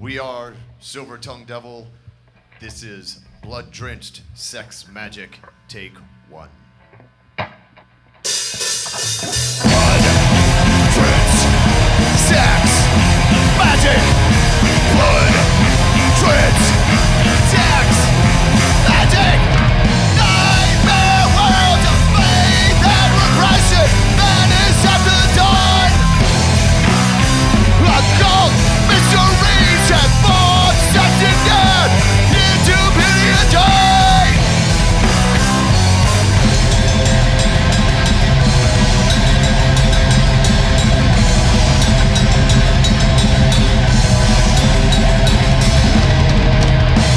We are Silver Tongue Devil. This is Blood Drenched Sex Magic, take 1. Blood drenched sex magic. Blood drenched sex magic. Nightmare world of faith and repression. Vanish after dawn. Occult mysteries have fought sucking down into period time.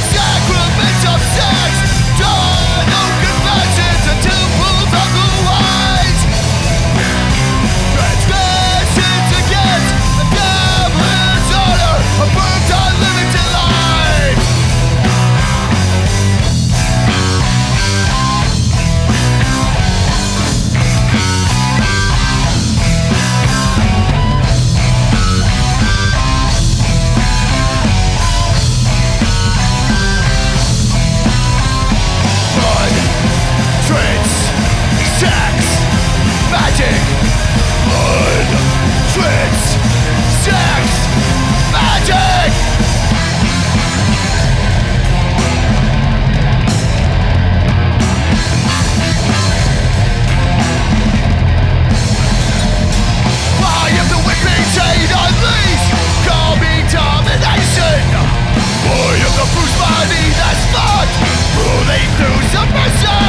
Sacraments of sex, done no confessions until proved otherwise. Transgressions against the devil's order, a burnt unlimited life. Blood, drenched, sex, magic. Blood, drenched, sex, magic. I am the whipping chain unleashed, call me domination. I am the bruised body that's fucked, ruling through submission.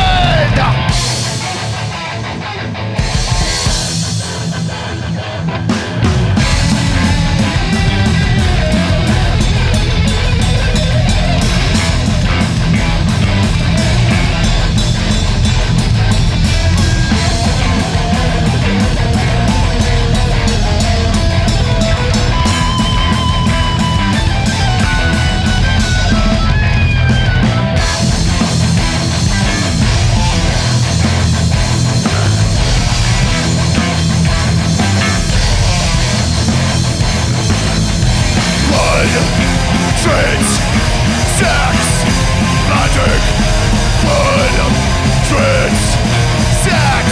Blood, drenched, sex, magic. Blood, drenched, sex,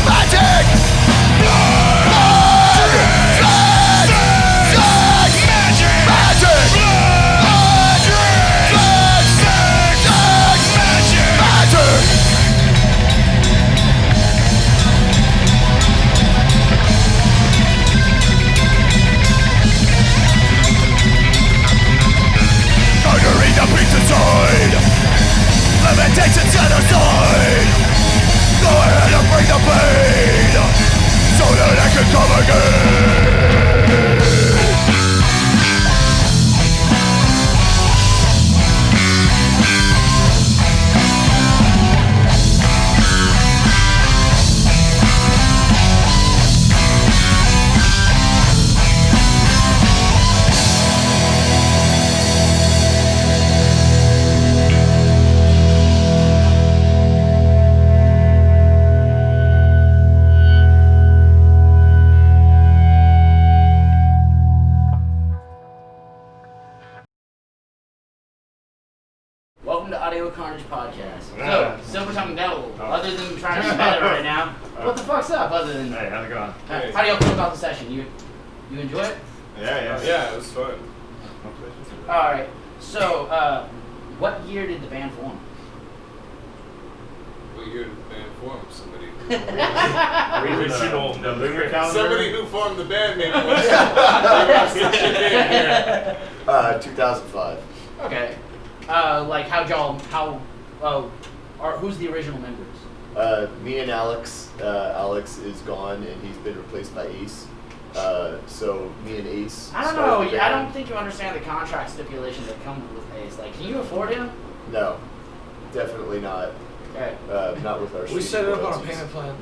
magic. Blood, drenched, sex, magic. Blood, drenched, sex, magic. Murdering the beats inside, levitation set aside. Go ahead and bring the pain, so that I can come again. Welcome to Audio Carnage Podcast. So, Silver Tongue Devil, other than trying to be better right now, what the fuck's up other than... Hey, how's it going? How do y'all feel about the session? You enjoy it? Yeah, it was fun. Alright, so, what year did the band form? What year did the band form? Somebody Original the lunar calendar. Somebody who formed the band maybe wants to chip in here. 2005. Okay. Like, who's the original members? Me and Alex. Alex is gone and he's been replaced by Ace. So me and Ace. I don't started know, the band. I don't think you understand the contract stipulations that come with Ace. Like, can you afford him? No, definitely not. Okay. Not with our. We set it up on a royalties. payment plan.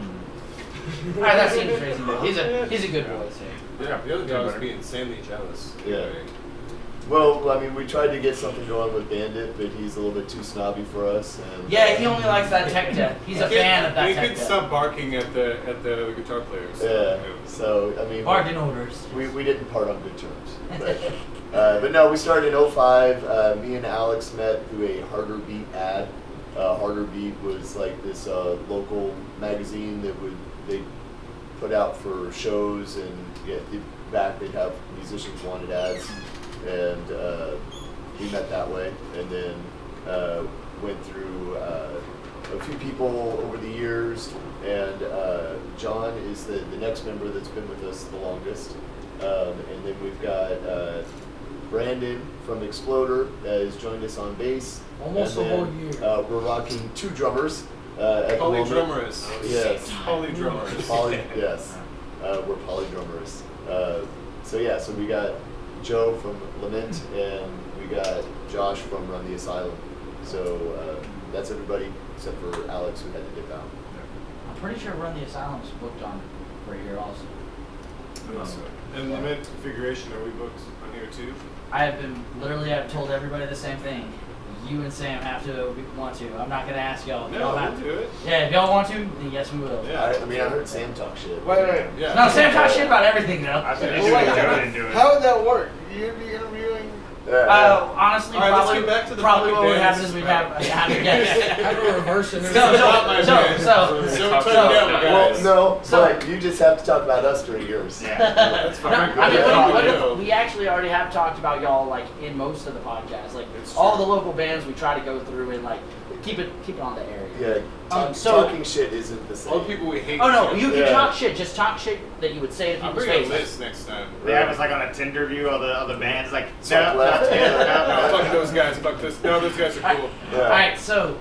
Alright, that seems reasonable. He's a good boy, so. Yeah, the other guy was being insanely jealous. Yeah. Anyway. Well, I mean, we tried to get something going with Bandit, but he's a little bit too snobby for us. And, Yeah, he only likes that tech deck. He's a fan of that He tech could deck. stop barking at the guitar players. Yeah. So I mean, Barking orders. we didn't part on good terms. But no, we started in 05. Me and Alex met through a Harder Beat ad. Harder Beat was like this local magazine that they put out for shows, and back they'd have musicians wanted ads, and we met that way, and then went through a few people over the years, and John is the next member that's been with us the longest, and then we've got Brandon from Exploder has joined us on bass. Almost and a whole year. We're rocking 2 drummers at the moment. Polydrummerous. Yes. Polydrummerous. Yes. We're polydrummers. So we got Joe from Lament, and we got Josh from Run the Asylum. So that's everybody except for Alex, who had to dip out. I'm pretty sure Run the Asylum's booked on right here also. And Lament Configuration, are we booked on here too? I've told everybody the same thing. You and Sam have to want to. I'm not gonna ask y'all. No, Y'all we'll have to. do it. Yeah, if y'all want to, then yes, we will. Yeah. I mean, I heard Sam talk shit. Wait. Yeah. No, Sam talks shit about everything though. I think Well, wait, Joe didn't do it. How would that work? You'd be interviewing. Honestly, All right, let's probably, get back to the probably what fucking would happen bands. is we'd have a guest. Have a reverse interview. Not my band. So turn down, Well, guys. no, So- but you just have to talk about us during yours. Yeah. That's No, fine. I mean, Yeah. what if we actually already have talked about y'all like in most of the podcasts, like It's all true. the local bands we try to go through and like keep it on the area. Yeah, talking shit isn't the same. All the people we hate. Oh no, too. you can Yeah. talk shit. Just talk shit that you would say to I'll people's bring a faces. list next time. They have us like on a Tinder view of the other bands, like Swipe no, left. No, fuck those guys. Fuck this. No, those guys are cool. Yeah. All right, so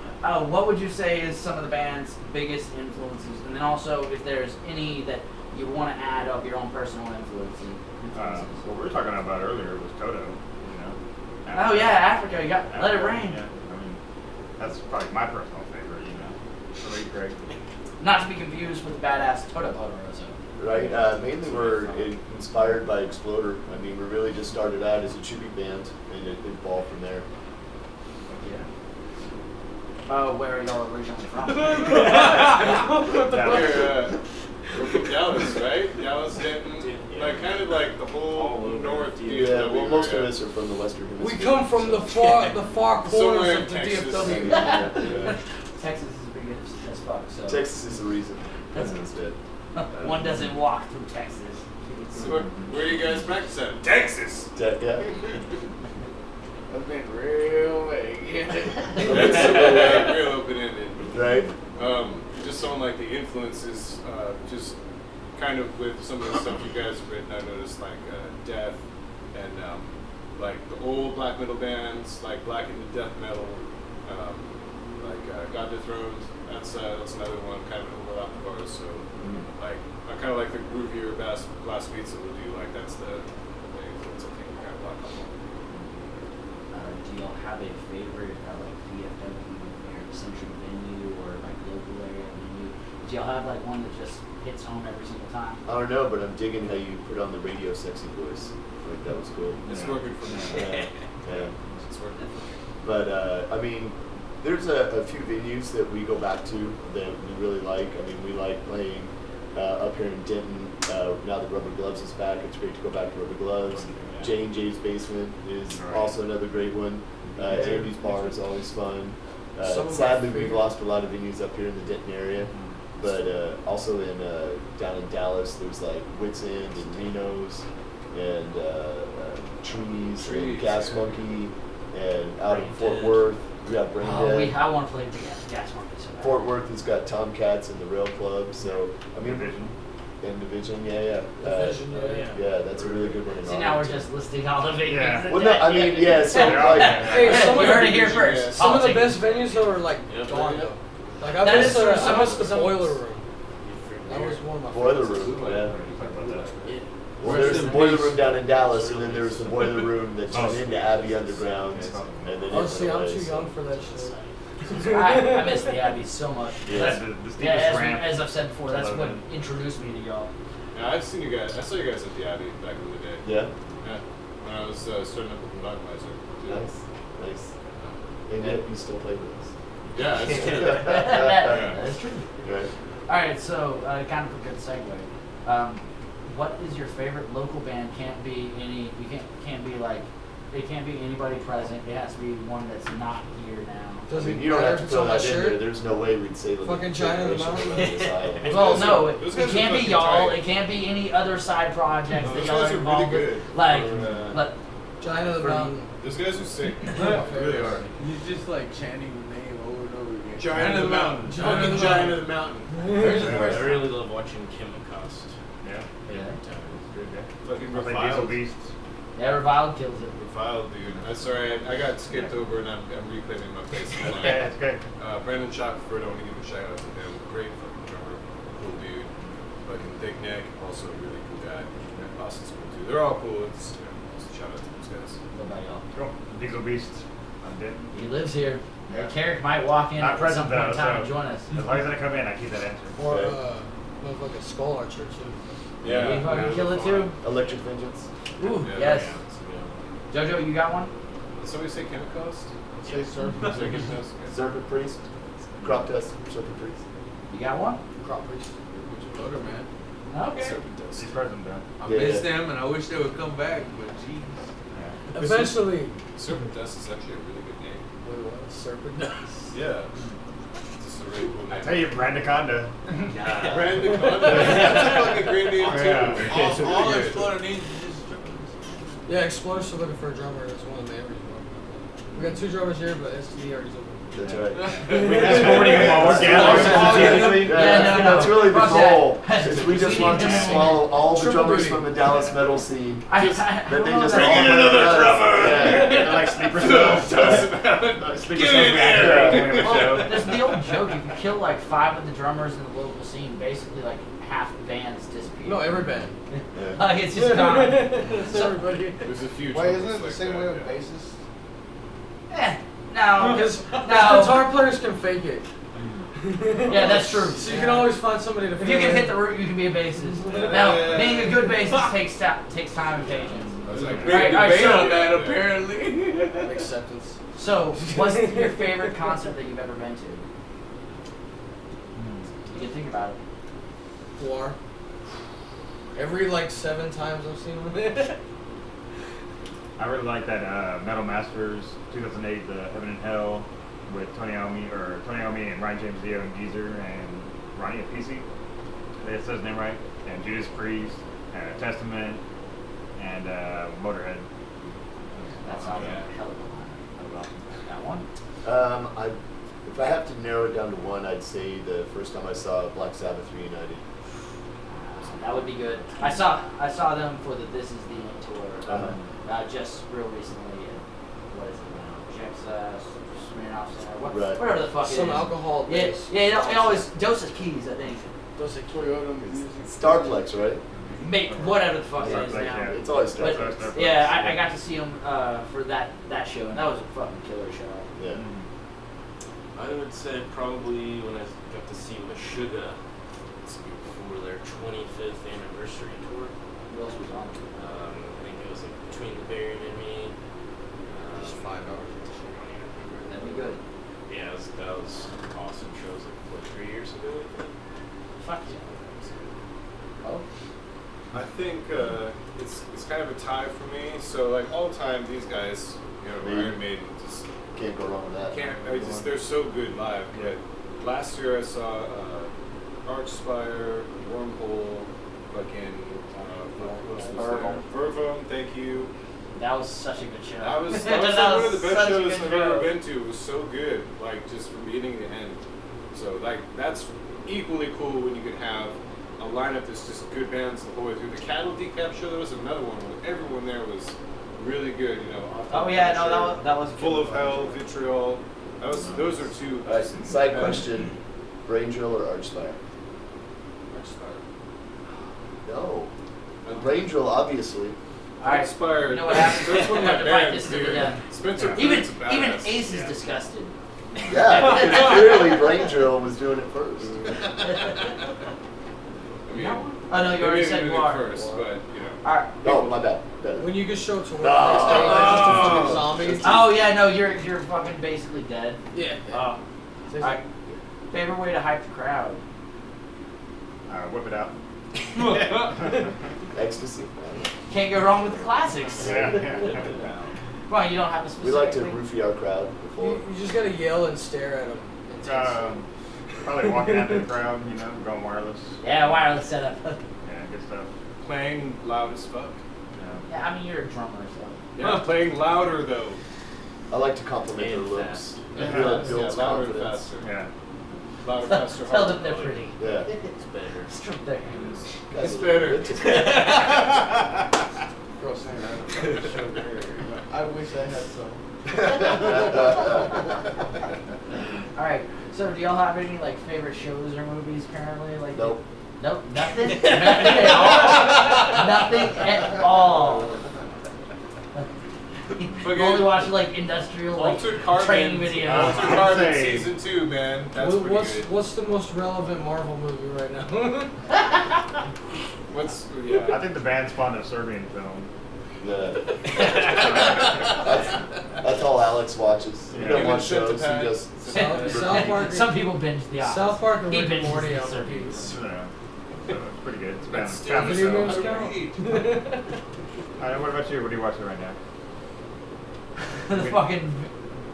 what would you say is some of the band's biggest influences, and then also if there's any that you want to add of your own personal influences? what we were talking about earlier was Toto. You know. Oh yeah, Africa. You got Let It Africa, Rain. Yeah. I mean, that's probably my personal favorite. You know. Really great. Not to be confused with the badass Toto Poderoso. Right? Mainly we're inspired by Exploder. I mean, we really just started out as a tribute band, and it evolved from there. Yeah. Where are y'all originally from? We're from Dallas, right? Dallas, Denton, like kind of like the whole north DFW. Yeah, well, most of area. us are from the Western We Hemisphere. come from the far Somewhere corners in of the Texas. DFW. Yeah. Texas is big as fuck, so Texas is the reason. That's instead. one doesn't walk through Texas. So where do you guys practice at? Texas. Yeah. I've been real vague. That's real open-ended. Right? Just on like the influences, just kind of with some of the stuff you guys have written, I noticed like Death and like the old black metal bands, like Black into Death Metal, like God Dethroned. That's another one, kind of an overlap of ours. So like I kind of like the groovier blast beats that we do. Like that's the influence I think we kind of black on. Do y'all have a favorite like DFW or centric venue or like local area venue? Do y'all have like one that just hits home every single time? I don't know, but I'm digging how you put on the radio sexy voice. Like, that was cool. It's working for me. Yeah. It's working. But, I mean, there's a few venues that we go back to that we really like. I mean, we like playing up here in Denton. Now that Rubber Gloves is back, it's great to go back to Rubber Gloves. J&J's Basement is also another great one. Andy's Bar is always fun. Sadly, we've lost a lot of venues up here in the Denton area. But also in down in Dallas, there's like Wits End and Reno's and Trees and Gas Monkey, and out in Fort Worth we got Brain Dead. I want to play the Gas Monkey so bad. Fort Worth has got Tomcats and the Rail Club. So I mean, Division. and Division, yeah. Division, Yeah, that's a really good one. In See, now we're Arlington. just listing all the venues. Yeah. Well, no, I mean, yeah. So like, Hey, some You of the heard it here Yeah. first. Some of the Politics. best venues though are like gone though. Like I That missed is true. I missed the Some- Boiler Room. That was one of my Boiler favorites. Room, yeah. Well, there's the Boiler Room down in Dallas, and then there's the Boiler Room that turned into Abbey Underground, and then Oh, it see, went I'm away, too so. young for that shit. I miss the Abbey so much. Yeah. That's- The yeah, steepest ramp. as I've said before, that's Love what it. introduced me to y'all. Yeah, I've seen you guys. I saw you guys at the Abbey back in the day. Yeah. Yeah. When when I was starting up with the Dogmizer. too. Nice. And yet you still play with us. Yeah, that's true. That's true. Right. All right, so kind of a good segue. What is your favorite local band? Can't be any. You can't be like. It can't be anybody present. It has to be one that's not here now. I mean, you don't have to throw that in there. There's no way we'd say that. Fucking China the Mountain. Well, no, it Those guys can't are be fucking y'all. tight. It can't be any other side projects that Those y'all guys are are involved really with. good. Like, For, China the For- Mountain. Those guys are sick. Yeah. They really are. You just like chanting the name over and over again. Giant of the mountain. Giant of the Giant mountain. of the mountain. I really love watching Kim Acost. Yeah. yeah, Good, yeah. Fucking I play Diesel reviled. Beasts. yeah, Reviled kills it. Reviled, dude. I'm sorry, I got skipped over and I'm reclaiming my place. That's okay, that's okay. Brandon Shackelford, I want to give a shout out to him. Great fucking drummer. Cool dude. Fucking thick neck. Also a really cool guy. And Austin's cool too. They're all cool. It's, just a shout out to those guys. What about y'all? Cool. Diesel Beasts. I'm dead. He lives here. Yeah. Carrick might walk in Not at present some point in though, time so and join us. as long as I come in, I keep that answer. Or Okay. motherfucking Skull Archer too. You fucking kill it too. Electric Vengeance. Ooh, Yeah, yes. yeah, that's a good one. Jojo, you got one? Did somebody say Chemicost? Say surf. Say Chemicost? Serpent Priest. Crop Dust. Serpent Priest. You got one? Crop Priest. Butter, man. Okay. Serpent Dust. She's present though. I Yeah, miss yeah. them and I wish they would come back, but jeez. Yeah. Eventually. Serpent Dust is actually a really good name. Wait, what? Serpent Dust. Yeah. It's just a really cool I name. tell you, Brandaconda. Brandon Conda. That's a fucking great name too. Yeah. All Good. Explorer needs is just drummers. Yeah, Explorers are looking for a drummer. That's one of the main reasons. We got 2 drummers here, but STD already took them. That's right. We're just forwarding them while we're gathering. Strategically, Yeah, no. that's really the Fuck that. goal. Is we just want to swallow all the Triple drummers duty. from the Dallas metal scene. I That they don't know just that- all in another us. drummer. Yeah. Like sleeper cells. Sleeper Get cells in reactor there. in the Well, show. there's the old joke. If you kill like 5 of the drummers in the local scene, basically like half the bands disappear. No, every band. Yeah. Like it's just gone. It's everybody. There's a few. Why isn't trumpets it the like same that, way with yeah. bassists? No, Because no. guitar players can fake it. Yeah, that's true. So you can always find somebody to If fill you can in. hit the root, you can be a bassist. Now, being a good bassist takes time and patience. I was like, Right, Big alright, debate so- on that apparently. Acceptance. So, what's your favorite concert that you've ever been to? You can think about it. War. Every like 7 times I've seen them. I really like that Metal Masters 2008, the Heaven and Hell, with Tony Iommi and Ryan James Dio and Geezer and Ronnie Apisi. That says his name right. And Judas Priest, Testament, and Motorhead. That sounds like a hell of a line. That one? If I have to narrow it down to one, I'd say the first time I saw Black Sabbath reunited. That would be good. I saw them for the This Is the End tour just real recently. What is it now? Jexa, Smirnoff Center, Right. whatever the fuck it is. Some alcohol. Yeah, based it always Doses Keys, I think. Those like Toyota music. Starplex, right? Whatever the fuck it is Starplex, now. yeah. It's always But Starplex. yeah, I got to see them for that show, and that was a fucking killer show. Yeah. I would say probably when I got to see Meshuggah for their 25th anniversary tour. Who else was on? I think it was like Between the Buried and Me. Just 5 hours. I don't even remember. That'd be good. Yeah, that was an awesome show. It was like, what, 3 years ago? I think? Fuck yeah. Oh. I think it's kind of a tie for me. So like all the time, these guys, Iron Maiden, just Can't go wrong with that. they're so good live. But last year I saw Archspire, Wormhole, fucking Vervum, thank you. That was such a good show. That was That like one of the was best such a shows good I've show. ever been to. It was so good, like just from beginning to end. So like that's equally cool when you can have a lineup that's just good bands the whole way through. The Cattle Decap show, there was another one where everyone there was really good. Oh yeah, no, that was Full of Hell, Vitriol. Those are two. Alright, side question. Brain Drill or Archspire? No. Brain Drill, obviously. All right, Inspired. you know what happens? That's one We of have my to fight bands, this to the dude. death. Spencer Even Flynn's a even badass. Ace is disgusted. Yeah, because clearly Brain Drill was doing it first. I mean, Oh no, you already maybe said they you did it are. first, but All right. Oh, my bad. When you get show up to work the No. next day, it's just a fucking zombie. Oh yeah, no, you're fucking basically dead. Yeah. Oh. Alright. Favorite way to hype the crowd? Whip it out. Ecstasy. Can't go wrong with the classics. Yeah. Well, you don't have a specific We like to thing? roofie our crowd before. You just gotta yell and stare at them. Probably walking out to the crowd, you know, going wireless. Yeah, wireless setup. Yeah, good stuff. Playing loud as fuck. Yeah, I mean you're a drummer, so. Yeah, playing louder though. I like to compliment their And looks. fast. I feel it builds louder and confidence. faster. Yeah. Louder, faster, Tell them harder. they're pretty. Yeah. It's better. Stroke their Guys It's are better. good to- Girl saying I wish I had some. Alright, so do y'all have any like favorite shows or movies currently? Like Nope. Nope, nothing? Nothing at all? Nothing at all. You only watch like industrial like Altered Carbon. training videos. Altered I'd Carbon say- season 2, man. That's pretty good. What's the most relevant Marvel movie right now? I think the band's fond of Serbian film. Yeah. That's all Alex watches. He Yeah. don't Even watch shows. He Centipede. just South Park. Some people binge The Office. South Park and He Rick and binges Morty the on Serbian. repeat. So it's pretty good. It's That's family Video show. games count? Alright, what about you? What are you watching right now? The fucking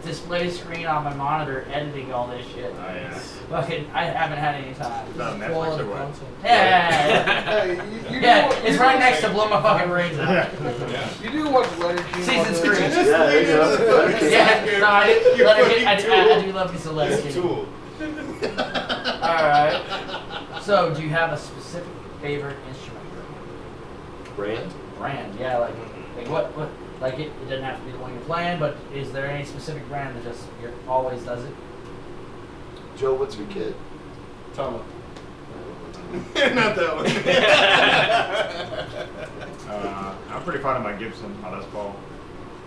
display screen on my monitor editing all this shit. Oh yeah. Fucking, I haven't had any time. Is that on Netflix Quality or what? content. Yeah, Hey, you yeah, do, it's right next to blow my fucking brains out. Yeah. You do watch Letter King. Season 3. yeah, there you go. Okay. Yeah, no, I do love me some Letter King. Tool. Alright. So, do you have a specific favorite instrument? Brand? Brand, yeah, like what, like it doesn't have to be the one you're playing, but is there any specific brand that just always does it? Joe, what's your kid? Tama. Not that one. I'm pretty fond of my Gibson, my Les Paul.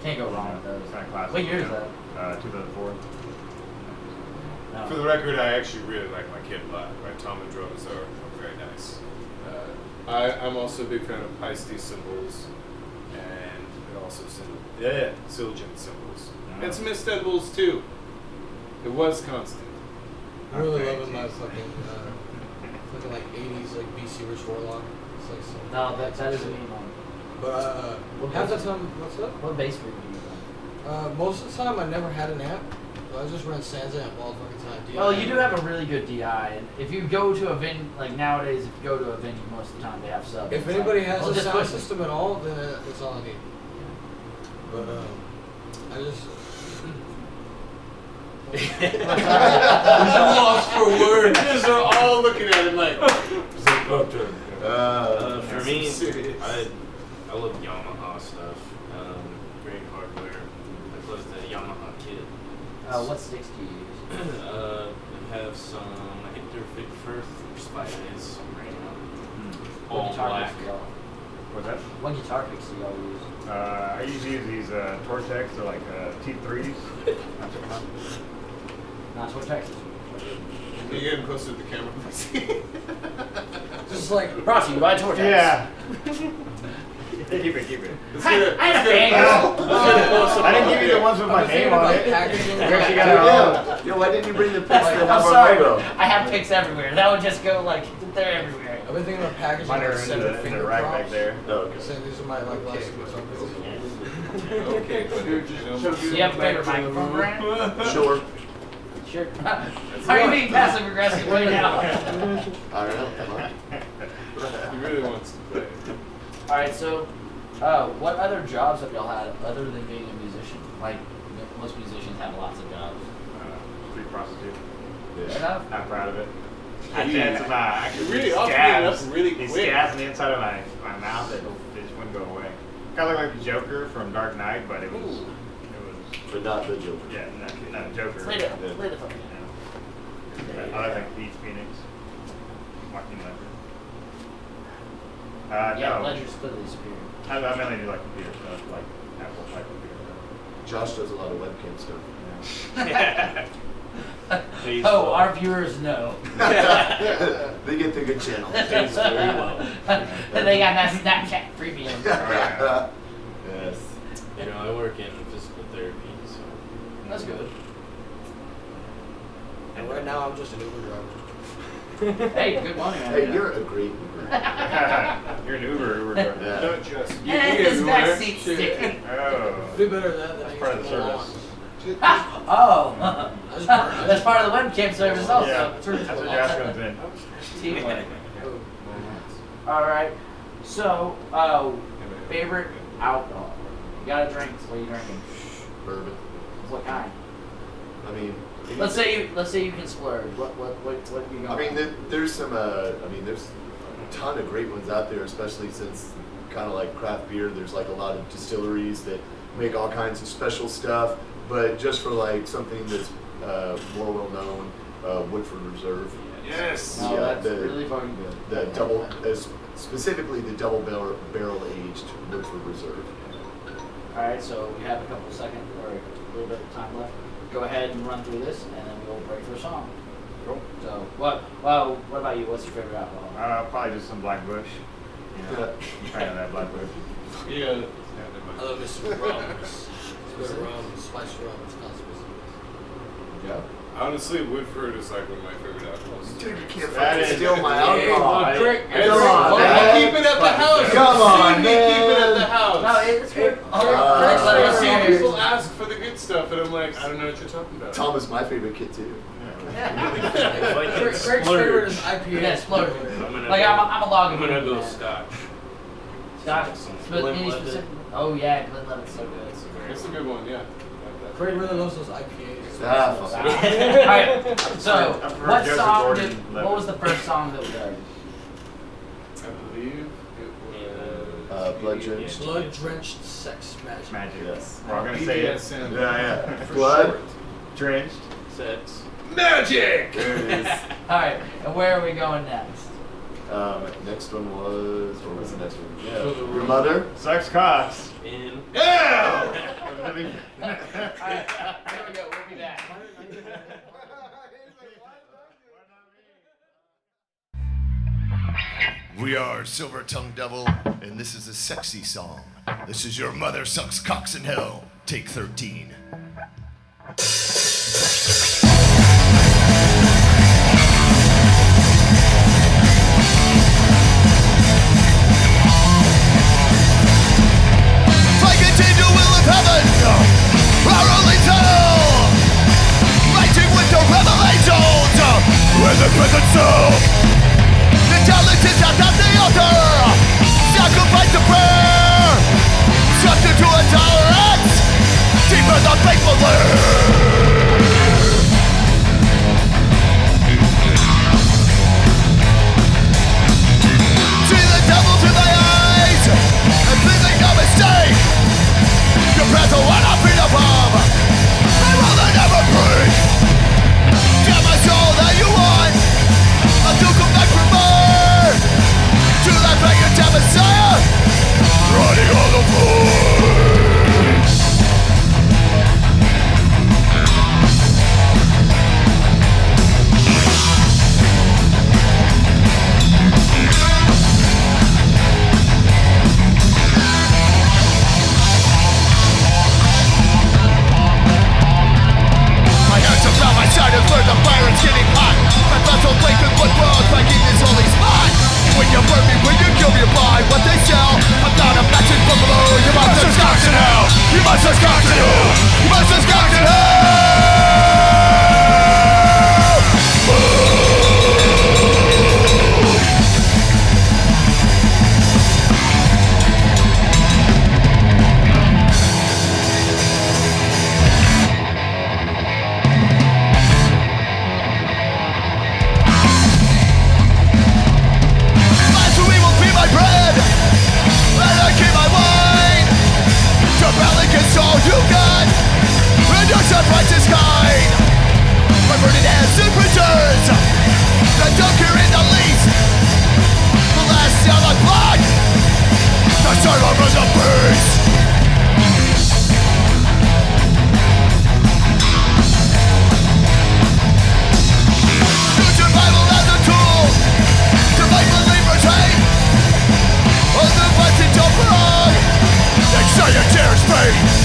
Can't go wrong with It's those. kind of classic. What year is that? 2004. No. For the record, I actually really like my kid a lot. My Tom and drums are very nice. I'm also a big fan of Heisty cymbals and also Siljan cymbals. Oh. And some Istanbuls too. It was constant. I'm really Okay, loving my jeez. fucking like 80s like BC Rich Warlock. It's like some, No, that isn't me, man. But half the time, what's up? What bass group do you use? Most of the time I never had an amp. So I just ran Sansa amp all the fucking time. Well, you do have a really good DI, and if you go to a venue, like nowadays, if you go to a venue, most of the time they have subs. If It's anybody like, has well, a just sound push it. system at all, then that's all I need. But I just. lost for words. Just are all looking at him like. For me, serious. I love Yamaha stuff. Great hardware. I love the Yamaha kit. What sticks do you use? I have some, I think they're Big Firth Spiders right now. What All guitar black. picks do y'all? What's that? What guitar picks do y'all use? I usually use these Tortex, they're like T3s. Not Tortex. Can you get him closer to the camera, please? Just like. Brought to you by Tortex. Yeah. Keep it. Let's get it. I had a Let's get it. fangirl. Let's get a close-up I didn't of give you it. the ones with I my was thinking name on about it. packaging. We actually got our own. Yo, why didn't you bring the pics that I'm have our sorry, logo? I have picks everywhere. That would just go like, they're everywhere. I've been thinking about packaging Mine are like in separate the finger rack props. back there. Oh, okay. Saying these are my like last guitar picks. Okay, but Dude, just show Do you have a favorite microphone brand? Sure. Sure. How are you being passive aggressive right now? I don't know. Come on. He really wants to play. Alright, so, what other jobs have y'all had other than being a musician? Like, most musicians have lots of jobs. Street prostitute. Fair Yeah. enough. Not proud of it. Yeah. I did some actually Really these often scabs, enough really these quick. scabs on the inside of my mouth that they just wouldn't go away. Kind of like the Joker from Dark Knight, but it was But not the Joker. yeah, not Joker. Play the Yeah. play the phone. Yeah. I like Beach Phoenix. Joaquin Ledger. Yeah, No. Ledger's clearly superior. I mainly do like computer stuff, like Apple type computer stuff. Josh does a lot of webcam stuff. Yeah. Pays Oh, well. our viewers know. They get the good channel. Pays very well. They got that Snapchat premium. Oh, You know, I work in physical therapy, so. That's good. And right now, I'm just an Uber driver. Hey, good money, man. Hey, you're a great Uber. You're an Uber driver. Yeah. Not just. And his backseat sticky. Oh. Do better than that. Than That's part of the service. Oh. I just burn- That's part of the webcam service also. Yeah, Turn it to that's a where lot. gas comes in. Teamwork. Alright. So, favorite alcohol. You gotta drink. What are you drinking? Bourbon. What kind? I mean, Let's say you can splurge. What you going? I mean, there's some. There's a ton of great ones out there, especially since kind of like craft beer. There's like a lot of distilleries that make all kinds of special stuff. But just for like something that's more well known, Woodford Reserve. Yes. Oh, Yeah, that's the- really fucking good. The double, specifically the double barrel aged Woodford Reserve. Alright, so we have a couple seconds or a little bit of time left. Go ahead and run through this, and then we'll break for a song. Cool. So, what about you? What's your favorite alcohol? Probably just some Black Bush. Yeah. Trying that Black Bush. Yeah. I love me some rum. It's good rum, spiced rum. It's not supposed to be. Yeah. Honestly, Woodford is like one of my favorite alcohols. Dude, you can't That fucking is- steal my Hey, alcohol. look, Crick, I Come on, man. keep it at the house. Come You've on, seen me keep it at the man. house. No, it's good. I've seen Let people ask for the good stuff, and I'm like, I don't know what you're talking about. Tom is my favorite kid too. Crick's favorite is IPA. Yeah, splurge. I'm I'm a logger. gonna go man. Scotch. Scotch. Glenn Any Levitt. specific? Oh yeah, Glenlivet's so good. It's a good one, yeah. Crick really loves those IPAs. Ah, fuck. Alright, so I prefer what Joseph song Gordon did, Levitt. what was the first song that we heard? I believe it was. Blood drenched. Blood drenched sex magic. Magic. Yes. We're all gonna say it. BDSM. Yeah. For Blood. short. Drenched. Sex. Magic! There it is. Alright, and where are we going next? Next one was, what was the next one? Yeah. Your Your mother? Sucks cocks. In. Yeah! Alright, here we go, we'll be back. We are Silver Tongue Devil, and this is a sexy song. This is Your Mother Sucks Cocks in Hell, take 13. Like a the will of heaven, our only soul, writing with the revelations, with the present soul. The talent is out of the altar, sacrifice to prayer, subject to intolerance, deeper than faithful see the devil to my eyes, and please make no mistake, compared to what I've been above, I'd rather never break. Get my soul that you want, I'll do come back for more. To that pagan damn Messiah, running on the floor. My hands around my side and burn the fire, it's getting hot. My vessel break with blood wells, breaking this holy spot. When you burn me, when you kill me, buy what they sell. I'm not a matching from below. You must have cocks in hell. You must have cocks in hell. You must have cocks in hell. Blasphemy will be my bread, and I keep my wine. To battle against all you got, and your self-righteous kind. My burning hands and printers, that don't care in the least. The last sound on blood, the servant of the beast. Use your Bible as a tool to make believers hate. On the bunch of wrong, they say it tears fate.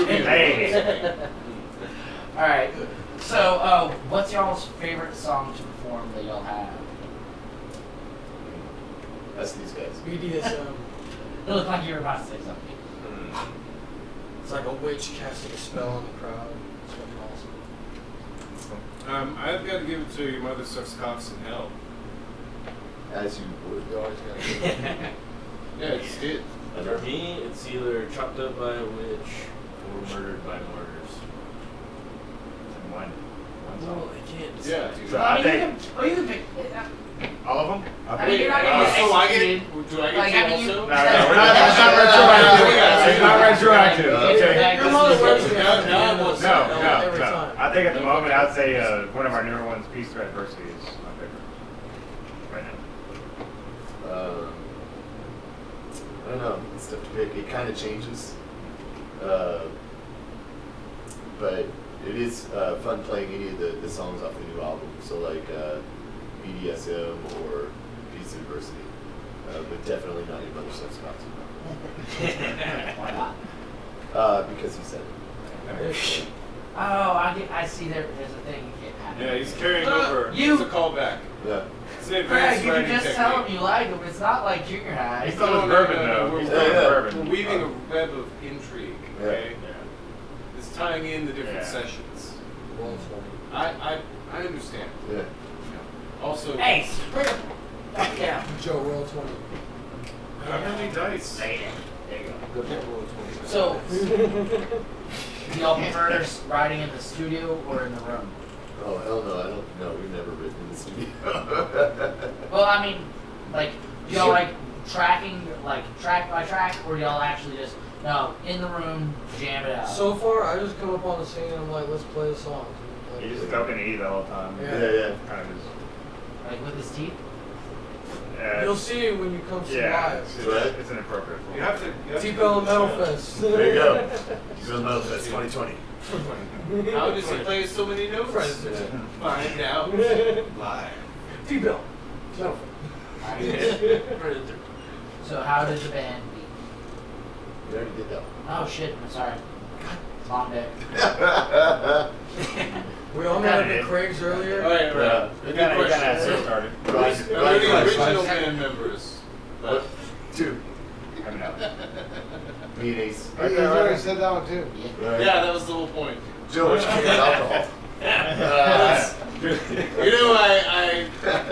Hey. All right. So, what's y'all's favorite song to perform that y'all have? That's these guys. BDSM. It looked like you were about to say something. It's like a witch casting a spell on the crowd. It's fucking awesome. I've got to give it to Your Mother Sucks Cocks in Hell. As you would. You always gotta do it. Yeah, it's it. For me, it's either chopped up by a witch or murdered by martyrs. One No, song. I can't. Yeah, decide. dude. So I you think can pick. all of them. I mean, you're not So gonna get I executed. get? Do I get Like, to I mean, also? you- No, we're not. That's not retroactive. It's not retroactive. Okay. Your mother works me No, out no, every No. time. I think at the moment I'd say one of our newer ones, Peace Through Adversity, is my favorite right now. I don't know. It's tough to pick. It kind of changes. But it is fun playing any of the songs off the new album. So like BDSM or Peace and Adversity. But definitely not Your Mother Sucks Cocks. Why not? Because he said it. Oh, I see. There's a thing you can't have. Yeah, he's carrying over. You- It's a callback. Yeah. It's an Craig, advanced you can writing just tell technique. him you like him. It's not like junior high. He's still bourbon though. We're, He's Yeah, still yeah. bourbon. we're weaving a web of intrigue, okay? Yeah. It's tying in the different Yeah. sessions. Well, it's funny. I understand. Yeah. Also, Hey, bring him. Fuck yeah. Joe, roll 20. how many dice? There you go. Good people with 20. So, do y'all prefer writing in the studio or in the room? Oh hell no! I don't. No, we've never written in the studio. Well, I mean, like, do y'all like tracking, like track by track, or do y'all actually just in the room jam it out? So far, I just come up on the scene and I'm like, let's play the songs. And we He's play just talking to E the whole time. Yeah. Yeah. Kind of just. like with his teeth. You'll see it when you come see Yeah, live. it's inappropriate. For You have to. You have to T-Bell and Metal understand. Fest. There you go. Go to Metal Fest 2020. How does he play so many notes? Friends. Find out live. T-Bill. Metal Predator. So how did the band be? We already did that. Oh shit! I'm sorry. Long day. We all met up at Craig's earlier. All right, all right. You Good gotta question. have it started. Who are the original band members? What? Two. Coming out. Me and Ace. Hey, he's already said that one too. Right. Yeah, that was the whole point. Joe, what's your favorite alcohol? You know,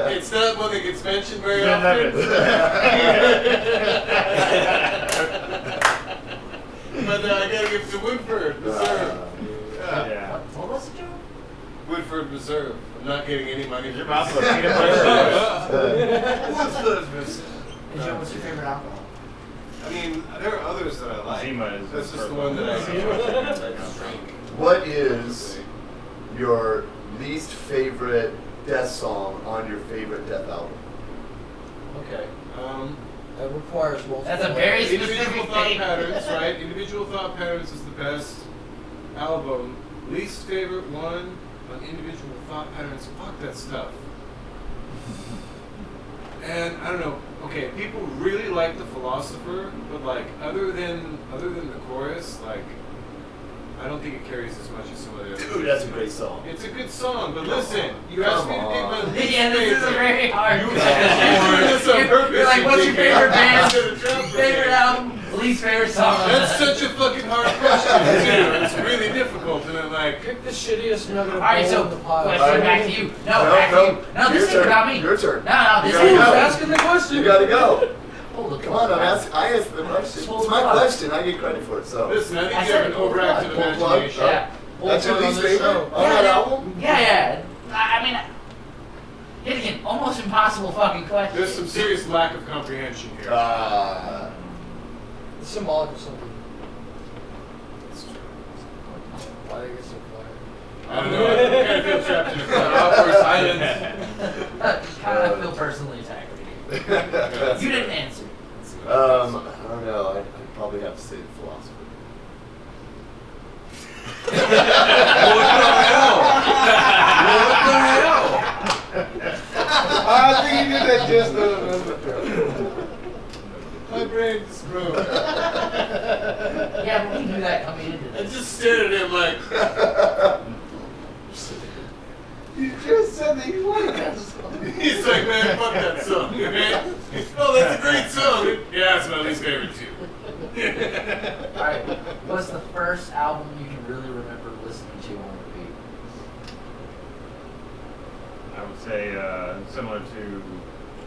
it's not one that gets mentioned very None of often. But I gotta give it to Woodford Reserve. Yeah. Yeah. What was it, Joe? Woodford Reserve. I'm not getting any money Your from mouth this. was peanut butter. Woodford Reserve. And Joe, what's your favorite alcohol? I mean, there are others that I like. Zima is That's just the purple. one that I drink. What is your least favorite death song on your favorite death album? Okay. That requires multiple. That's a very Individual specific Thought thing. Patterns, right? Individual Thought Patterns is the best album. Least favorite one on Individual Thought Patterns. Fuck that stuff. And I don't know. Okay, people really like The Philosopher, but like other than the chorus, like I don't think it carries as much as some of the other. Dude, that's a great song. It's a good song, but listen, you asked me to pick my least Yeah, this is favorite. very hard. You this on purpose. You're like, what's your you favorite band? dickhead. Favorite album? Least favorite song? That's such a fucking hard question too. It's really difficult, and I'm like, Pick the shittiest nugget of Alright, gold so in the pile. question back to you. No, back to you. No, this Your is about turn. me. Your turn. No, this You is gotta go. Asking the question. You gotta go. Hold it. Come on, I asked the question. It's my question. I get credit for it. So listen, I I think you said have an pull plug. overactive Pull plug. imagination. Yeah. that's your Pull least plug on this favorite show. on that album? Yeah. I mean, yet again, almost impossible fucking question. There's some serious lack of comprehension here. It's symbolic of something. Why did I get so quiet? I don't know. I kind of feel trapped in a corner. Awkward silence. Kind of feel personally attacked. You didn't answer. I don't know. I'd probably have to say the philosopher. I think you did that just My brain friends, bro. Yeah, but we knew that coming into I this. just stared at him like, You just said that you like that song. he's like, man, fuck that song, man. Oh, that's a great song. Yeah, it's my least favorite too. Alright, what's the first album you can really remember listening to on repeat? I would say similar to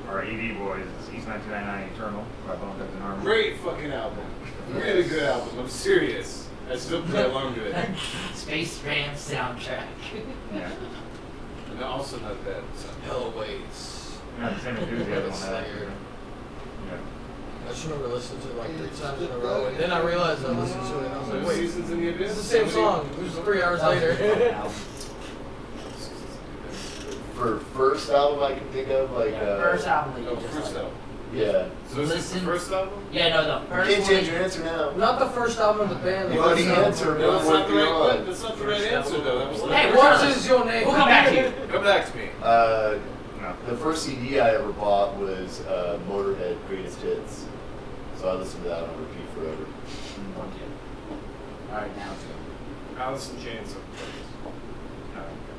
our ED boys, it's East 1999 Eternal by Bone Thugs and Harmony. Great fucking album. Really good album. I'm serious. I still play along to it. Space Jam soundtrack. Yeah. And also not bad. So. Hell waits. Not the same enthusiasm on that. Slayer. Yeah. I just remember listening to it like 3 times in a row, and then I realized I listened to it, and I was like, wait, Seasons in the Abyss? it's the same song. It was 3 hours later. For first album I can think of, like First album that you Oh, just first like. album. yeah. So is this the Listen- first album? Yeah, no, the You first can't one. change your answer now. Not the first album of the band. The You first already album. answered. No, that's not the right Moving one. on. That's not the right answer, though. That was the Hey, first what What is is your name? We'll come back to you. Come back to me. No. The first CD I ever bought was Motorhead Greatest Hits, so I listened to that on repeat forever. Alright, now it's Alice in Chains.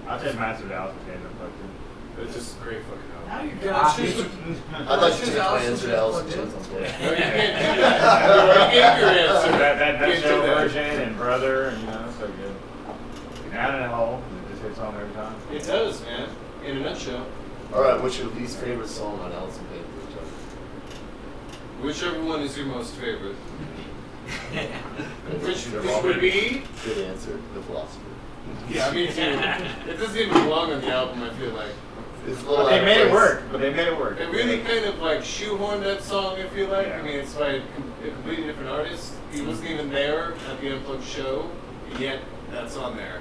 I'll say Master of Alice in Chains unplugged too. It's just a great fucking album. Now you're Yeah, talking. choose- I'd like to choose change my Alice in answer to Chains Alice in plugged in. Chains on play. No, you can't do that. You gave your answer. That Can't do show that. version and Brother and so good. Down in a hole, it just hits home every time. It does, man. In a nutshell. Alright, what's your least favorite song on Alice in Chains? Whichever one is your most favorite. Which They're would all be? Good answer, The Philosopher. Yeah, me too. It doesn't even belong on the album, I feel like. It's a little But they out of made it place. work. But they made it work. It really kind of like shoehorned that song, I feel like. Yeah. I mean, it's by a completely different artist. He wasn't even there at the Unplugged show, yet that's on there.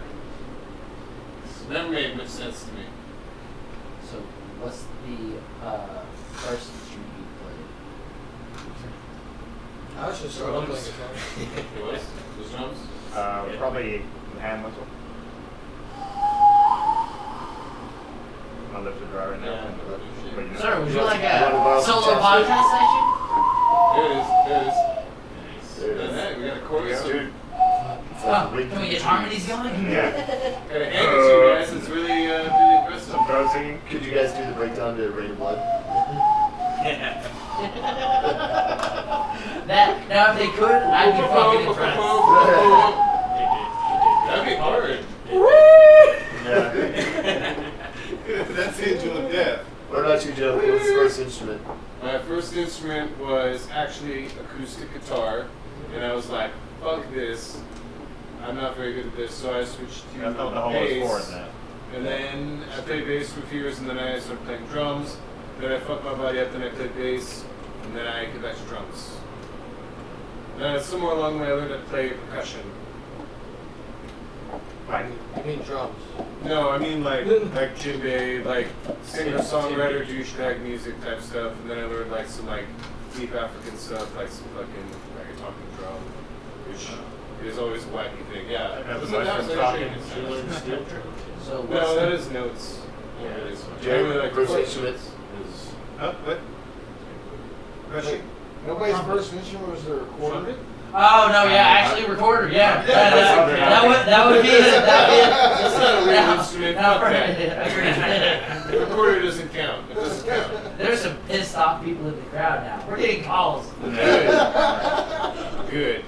Never made much sense to me. So, what's the first instrument you played? I should start playing guitar. It was? Those drums? Probably hand whistle. My lips are dry right now. Yeah. But, you know. Sir, would you like You wanna a borrow some solo chest podcast session? There it is. There it is. There it And is. that, we got a chorus. Dude. It's like Oh, Wake can we Me get to harmonies Peace. going? Yeah. Gotta hand it to you guys. It's really, really impressive. Some throat singing. Could you guys do the breakdown to Rain of Blood? That now, if they could, I'd be fucking impressed. That'd be hard. Yeah. That's Angel of Death. What about you, Joe? What's the first instrument? My first instrument was actually acoustic guitar, and I was like, fuck this. I'm not very good at this, so I switched to That's what the whole was for bass. in that. And then I played bass for a few years, and then I started playing drums. Then I fucked my body up, then I played bass, and then I get back to drums. Somewhere along the way, I learned how to play percussion. Like, You mean drums? No, I mean like djembe, like singer-songwriter, douchebag music type stuff, and then I learned like some like deep African stuff, like some fucking talking drum, which is always a wacky thing. Yeah, That's Wasn't that mushroom what I talking. showed you? You learn steel drum. So, what's No, that the, is notes. Yeah, Not really. it's I Jay, really like first the instrument. Is Huh? What? Question? Nobody's first instrument was the recorder. oh no, yeah, actually recorder, yeah. Yeah, That would be it. That's not a real Yeah. instrument. No, Fuck right. that. Agreed. The recorder doesn't count. It doesn't count. There's some pissed off people in the crowd now. We're getting calls. Good. Good.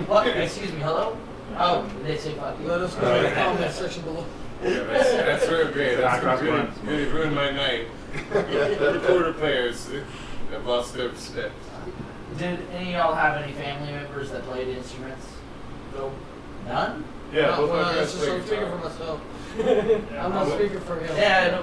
What? Excuse me, hello? Oh, they say fuck you. Let us know in the comment section below. Yeah, that's real great. That's really ruined my night. The recorder players have lost their respect. Did any of y'all have any family members that played instruments? Nope. None? Yeah, No, both my well, parents it's just play I'm speaking for guitar. myself. yeah. I'm not speaking for him. Yeah,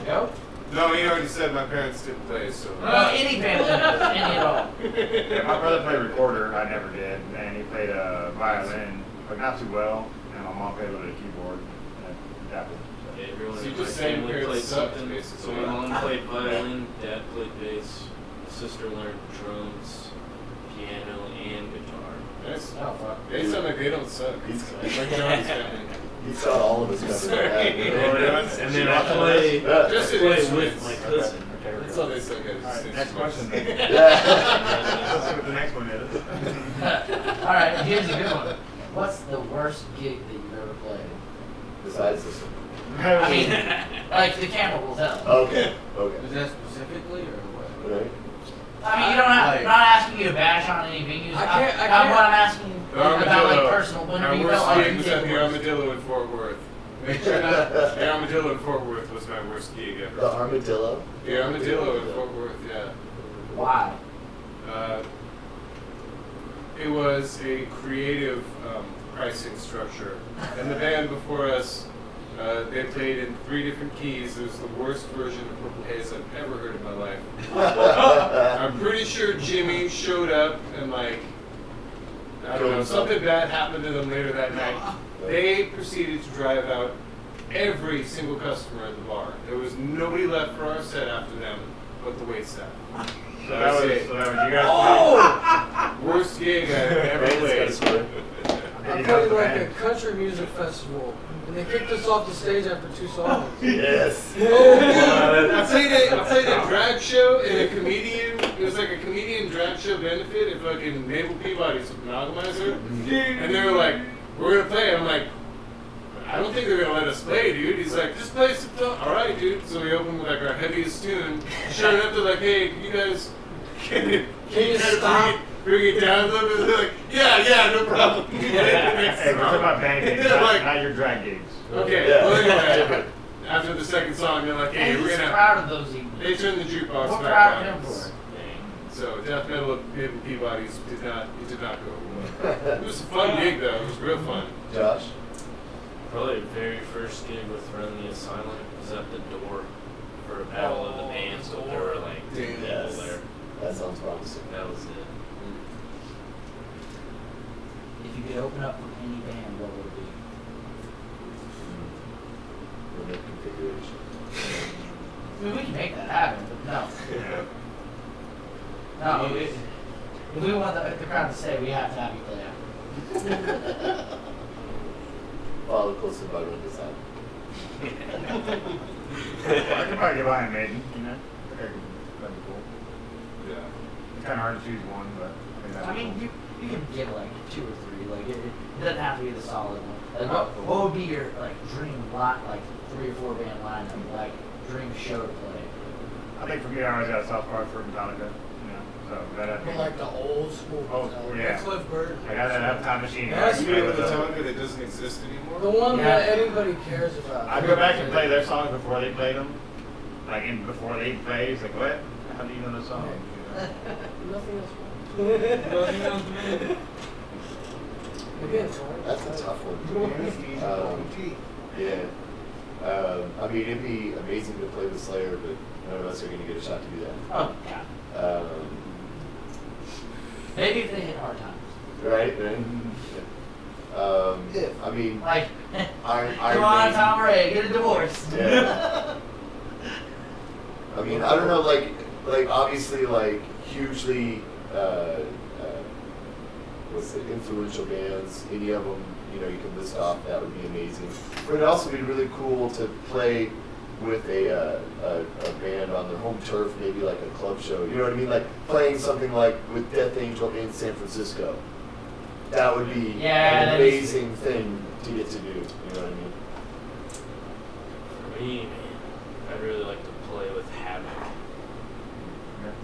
no. No, he already said my parents didn't play, so. No, any family members, any at all. Yeah, my brother played recorder. I never did, and he played violin, but not too well. And my mom played a little bit of keyboard. And dabbled. So. Yeah, everyone So in you my just saying family parents played sucked, something. basically. So my mom played violin, dad played bass, sister learned drums, piano, and guitar. Nice. Oh, fuck. They sound like they don't suck. He's- Like John's family. He saw all of us coming. And then I play Just an with instruments. my cousin. That's all they suck at. Alright, next question. Yeah. Let's see what the next one is. All right, here's a good one. What's the worst gig that you've ever played? Besides this one. I mean, like the camera will tell. Okay. Okay. Is that specifically or what? Right. I mean, you don't have. Like- I'm not asking you to bash on any venues. I can't- What I'm asking you The about Armadillo. like personal. Whenever Our you worst felt like gig you was did at the the worst. Armadillo in Fort Worth. Make sure not. The Armadillo in Fort Worth was my worst gig ever. The armadillo. The Armadillo in Fort Worth, yeah. Why? It was a creative pricing structure. And the band before us, they played in 3 different keys. It was the worst version of Purple Haze I've ever heard in my life. I'm pretty sure Jimmy showed up and like, I don't know, something bad happened to them later that night. They proceeded to drive out every single customer at the bar. There was nobody left for our set after them but the waitstaff. So that was you guys. Worst gig I've ever played. I played like a country music festival, and they kicked us off the stage after 2 songs. Yes. I played a drag show and a comedian. It was like a comedian drag show benefit at fucking Naval Peabody's Amalgamizer. And they were like, we're gonna play. I'm like, I don't think they're gonna let us play, dude. He's like, just play some stuff. All right, dude. So we opened with like our heaviest tune. Showing up, they're like, hey, you guys, can you stop? bring it down a little bit? They're like, yeah, no problem. We played the next Hey, we're talking song. about band gigs, Yeah, like- not your drag gigs. Okay, Yeah. well anyway, after the second song, they're like, hey, And we're he's gonna. proud of those evenings. They turned the jukebox What back proud on. of him for? So death metal of Naval Peabody's did not go well. It was a fun gig though. It was real fun. Josh. Probably the very first gig with Run the Asylum was at the door for a battle of the bands, but there were like 2 people Yes. there. That sounds promising. That was it. If you could open up for any band, what would it be? Remote configuration. I mean, we can make that happen, but no. No, if we want the crowd to say, we have to have you play after. Follow close to Bugman design. I could probably get Iron Maiden, you know? I think that'd be cool. Yeah. It's kind of hard to choose one, but I think that'd I be mean, cool. you can get like 2 or 3. Like it doesn't have to be the solid one. Like, what would be your like dream lot, like 3 or 4 band lineup, like dream show to play? I think for me, I always got a soft spot for Metallica, you know? So that'd be Like the old school. Old school, yeah. Cliff Burton. I got that time machine. Yes, I You could play know with the those. Metallica that doesn't exist anymore? The one Yeah. that anybody cares about. I'd go back and play their songs before they played them. Like, before they play, it's like, what? How do you know the song? Nothing else. That's a tough one. Yeah. I mean, it'd be amazing to play with Slayer, but none of us are going to get a shot to do that. Oh yeah. Maybe if they hit hard times. Right? I mean, Like, Iron come on, Maiden. Tom Ray, get a divorce. Yeah. I mean, I don't know, like obviously, like hugely, what's it, influential bands. Any of them, you know, you can list off. That would be amazing. But it'd also be really cool to play with a band on their home turf, maybe like a club show. You know what I mean? Like playing something like with Death Angel in San Francisco. That would be Yeah, an that'd be amazing thing to get to do. You know what I mean? For me, man, I'd really like to play with Havoc.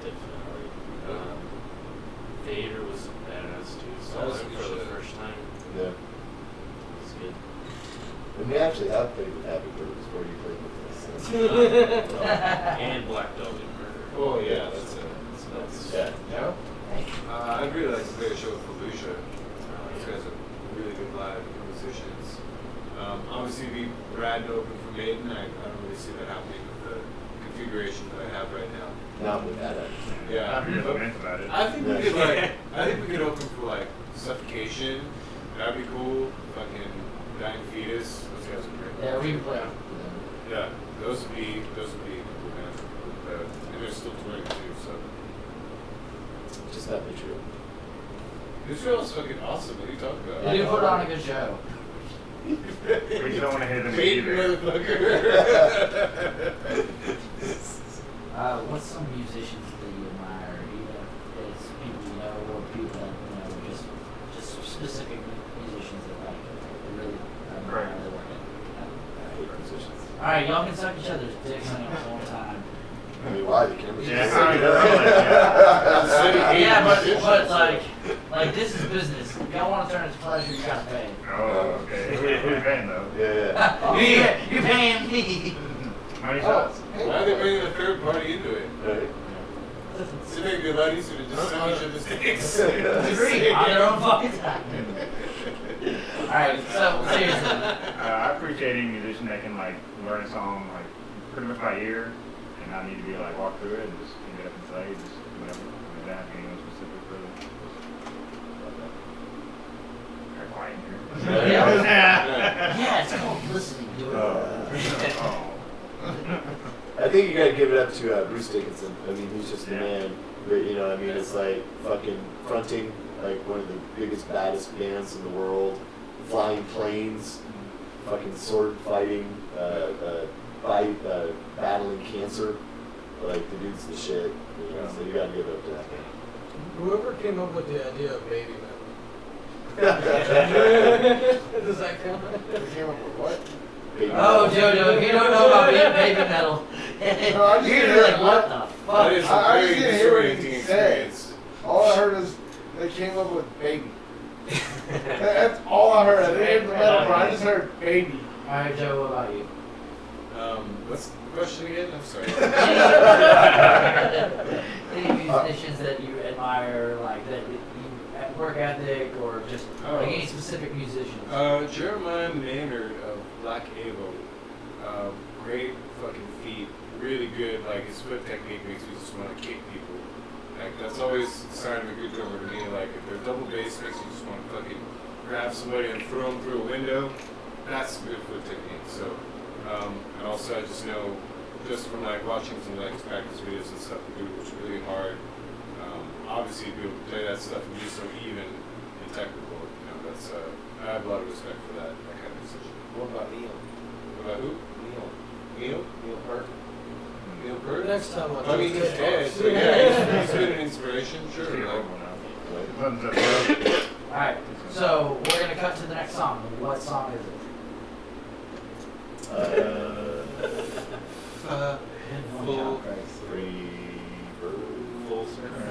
Definitely. Vader was badass too. Saw That was him a for good the show. first time. Yeah. It was good. And we actually have played with Havoc before you played with us. So. And Black Dog and Murder. Oh yeah, that's it. That's Yeah. Joe? Hey. I'd really like to play a show with Fallujah. These guys are really good live musicians. Obviously, it'd be rad to open for Maiden. I don't really see that happening with the configuration that I have right now. Not with that actually. Yeah, I'm really but convinced about it. I think we could open for like Suffocation. That'd be cool. Fucking Dying Fetus. Those guys are great. Yeah, we can play. Yeah, those would be cool bands. And they're still touring too, so. Just not true. Israel's fucking awesome. What are you talking about? They do put on a good show. But you don't want to hit them Bait either. motherfucker. What's some musicians that you admire? Either it's people you know or people that just specific musicians that like really admire their work. I hate musicians. All right, y'all can suck each other's dicks on your own time. I mean, why? The camera's Yeah, just I sitting know, there. Yeah, but like this is business. If y'all want to turn it to pleasure, you gotta pay. Oh, okay. Who's paying though? Yeah. You paying me? How many shots? Why are they bringing a third party into it? Right. It's going to be a lot easier to just suck each other's dicks. Disagree on their own fucking time. All right, so seriously. I appreciate any musician that can like learn a song like pretty much by ear and not need to be like walk through it and just get up and play, just whatever. I mean, not having anyone specific for it. Very quiet in here. Yeah, it's called listening to it. Oh. I think you gotta give it up to Bruce Dickinson. I mean, he's just the man. But, you know, I mean, it's like fucking fronting like one of the biggest, baddest bands in the world, flying planes, fucking sword fighting, battling cancer. Like, the dude's the shit. You know, so you gotta give it up to that man. Whoever came up with the idea of baby metal. Does that count? They came up with what? Baby Oh, metal. Jojo, if you don't know about baby metal, No, I just you're didn't gonna be hear like, what the That fuck? is a I very just didn't hear what he disorienting said. experience. All I heard is they came up with baby. That's all I heard. I didn't hear the metal part. I just heard baby. All right, Joe, what about you? What's the question again? I'm sorry. Any musicians that you admire, like that you work ethic, or just like any specific musicians? Jeremiah Maynard of Black Avo. Great fucking feet. Really good. Like, his foot technique makes me just want to kick people. Like, that's always the sign of a good drummer to me. Like, if their double bass makes you just want to fucking grab somebody and throw them through a window, that's good foot technique. So, and also I just know, just from like watching some like his practice videos and stuff, the dude was really hard. Obviously, to be able to play that stuff and be so even and technical, you know, that's I have a lot of respect for that kind of musician. What about Neil? What about who? Neil. Neil? Neil Peart. Neil Peart? Next time I mean, he's dead, so yeah, he's been an inspiration, sure. Pretty Like, old one now. All right, so we're gonna cut to the next song. What song is it? Full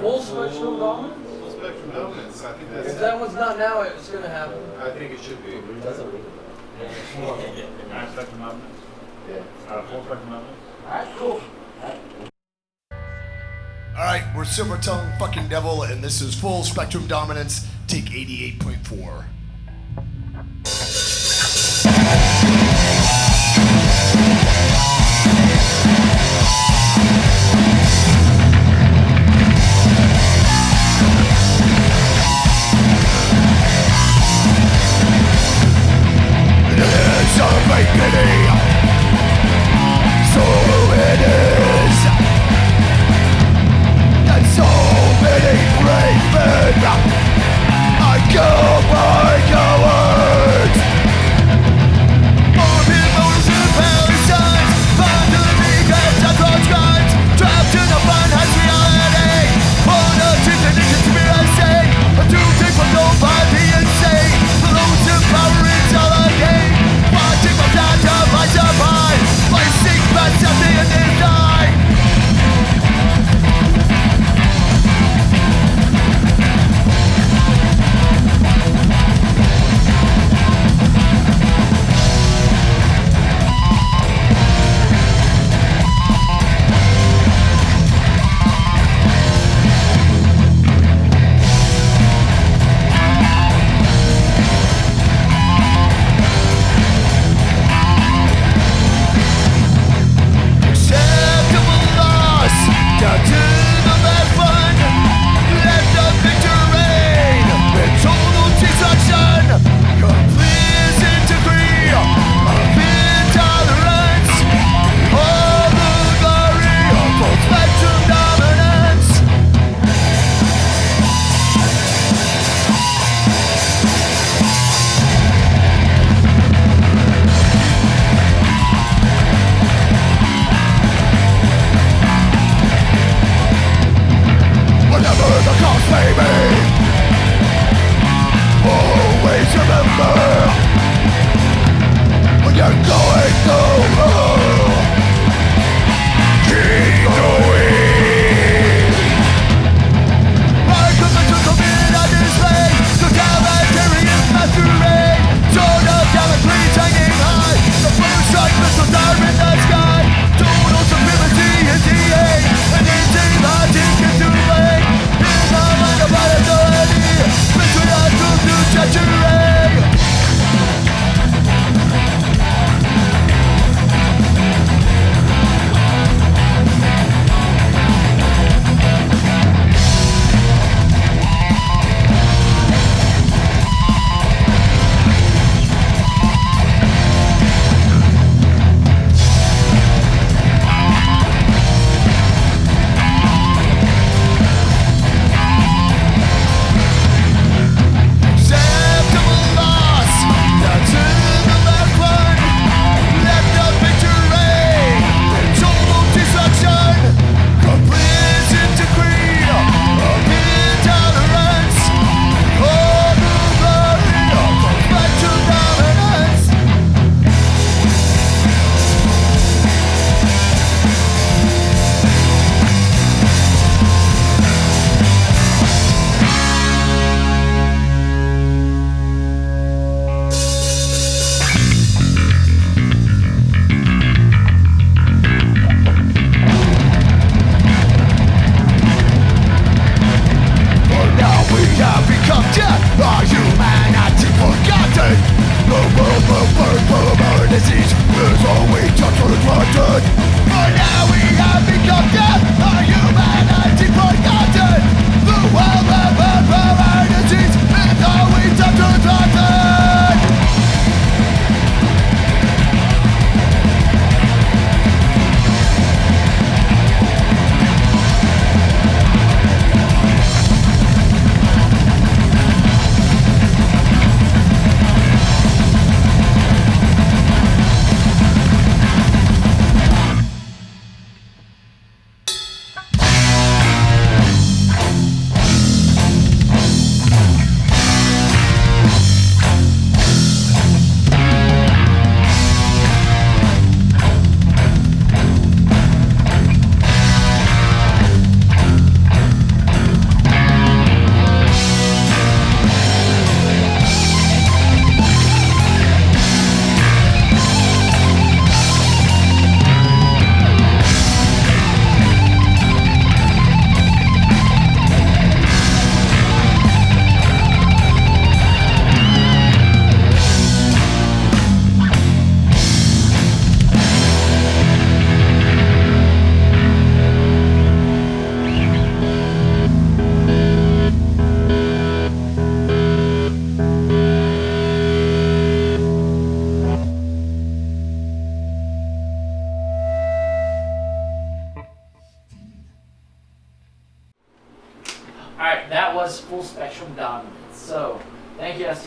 Full spectrum dominance? Full spectrum dominance. I think If that's. that one's not now, it's gonna happen. I think it should be. Doesn't ring a Nine spectrum dominance. bell. Full spectrum dominance. All right, cool. Alright, we're Silver Tongue fucking Devil, and this is Full Spectrum Dominance, take 88.4. It's a pity, so it is. And so many brave men I kill my